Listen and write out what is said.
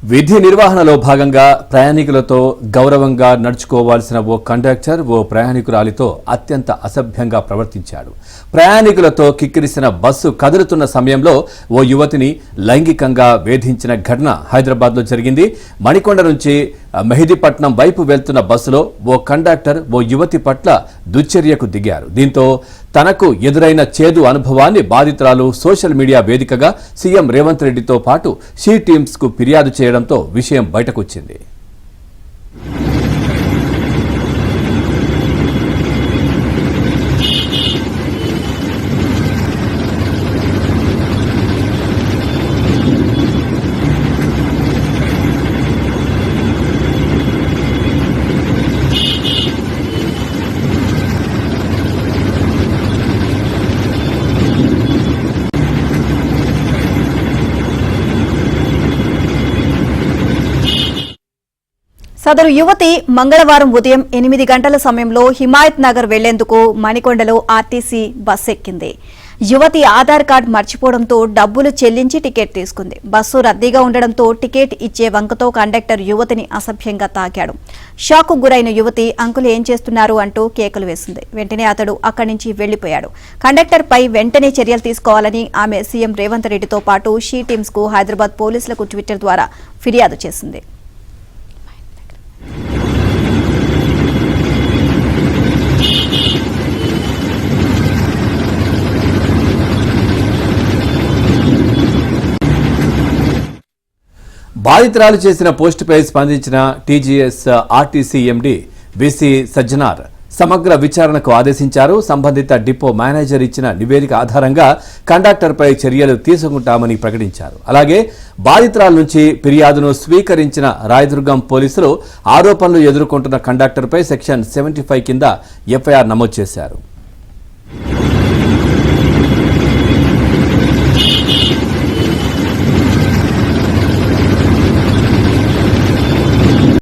విధి నిర్వహణలో భాగంగా ప్రయాణికులతో గౌరవంగా నడుచుకోవాల్సిన ఓ కండక్టర్ ఓ ప్రయాణికురాలితో అత్యంత అసభ్యంగా ప్రవర్తించాడు. ప్రయాణికులతో కిక్కిరిసిన బస్సు కదులుతున్న సమయంలో ఓ యువతిని లైంగికంగా వేధించిన ఘటన హైదరాబాద్లో జరిగింది. మణికొండ నుంచి మెహదీపట్నం వైపు వెళ్తున్న బస్సులో ఓ కండక్టర్ ఓ యువతి పట్ల దుశ్చర్యకు దిగారు. దీంతో తనకు ఎదురైన చేదు అనుభవాన్ని బాధితురాలు సోషల్ మీడియా వేదికగా సీఎం రేవంత్ రెడ్డితో పాటు షీ టీమ్స్ కు ఫిర్యాదు చేయడంతో విషయం బయటకొచ్చింది. సదరు యువతి మంగళవారం ఉదయం 8 గంటల సమయంలో హిమాయత్ నగర్ వెళ్లేందుకు మణికొండలో ఆర్టీసీ బస్సు ఎక్కింది. యువతి ఆధార్ కార్డు మర్చిపోవడంతో డబ్బులు చెల్లించి టికెట్ తీసుకుంది. బస్సు రద్దీగా ఉండడంతో టికెట్ ఇచ్చే వంకతో కండక్టర్ యువతిని అసభ్యంగా తాకాడు. షాకు గురైన యువతి అంకులు ఏం చేస్తున్నారు అంటూ కేకలు వేసింది. వెంటనే అతడు అక్కడి నుంచి వెళ్లిపోయాడు. కండక్టర్ పై వెంటనే చర్యలు తీసుకోవాలని ఆమె సీఎం రేవంత్ రెడ్డితో పాటు షీ టీమ్స్ కు హైదరాబాద్ పోలీసులకు ట్విట్టర్ ద్వారా ఫిర్యాదు చేసింది. బాధితురాలు చేసిన పోస్టుపై స్పందించిన TGS RTC MD VC Sajjanar సమగ్ర విచారణకు ఆదేశించారు. సంబంధిత డిపో మేనేజర్ ఇచ్చిన నివేదిక ఆధారంగా కండక్టర్పై చర్యలు తీసుకుంటామని ప్రకటించారు. అలాగే బాధితురాల నుంచి ఫిర్యాదును స్వీకరించిన రాయదుర్గం పోలీసులు ఆరోపణలు ఎదుర్కొంటున్న కండక్టర్పై సెక్షన్ 75 కింద ఎఫ్ఐఆర్ నమోదు చేశారు.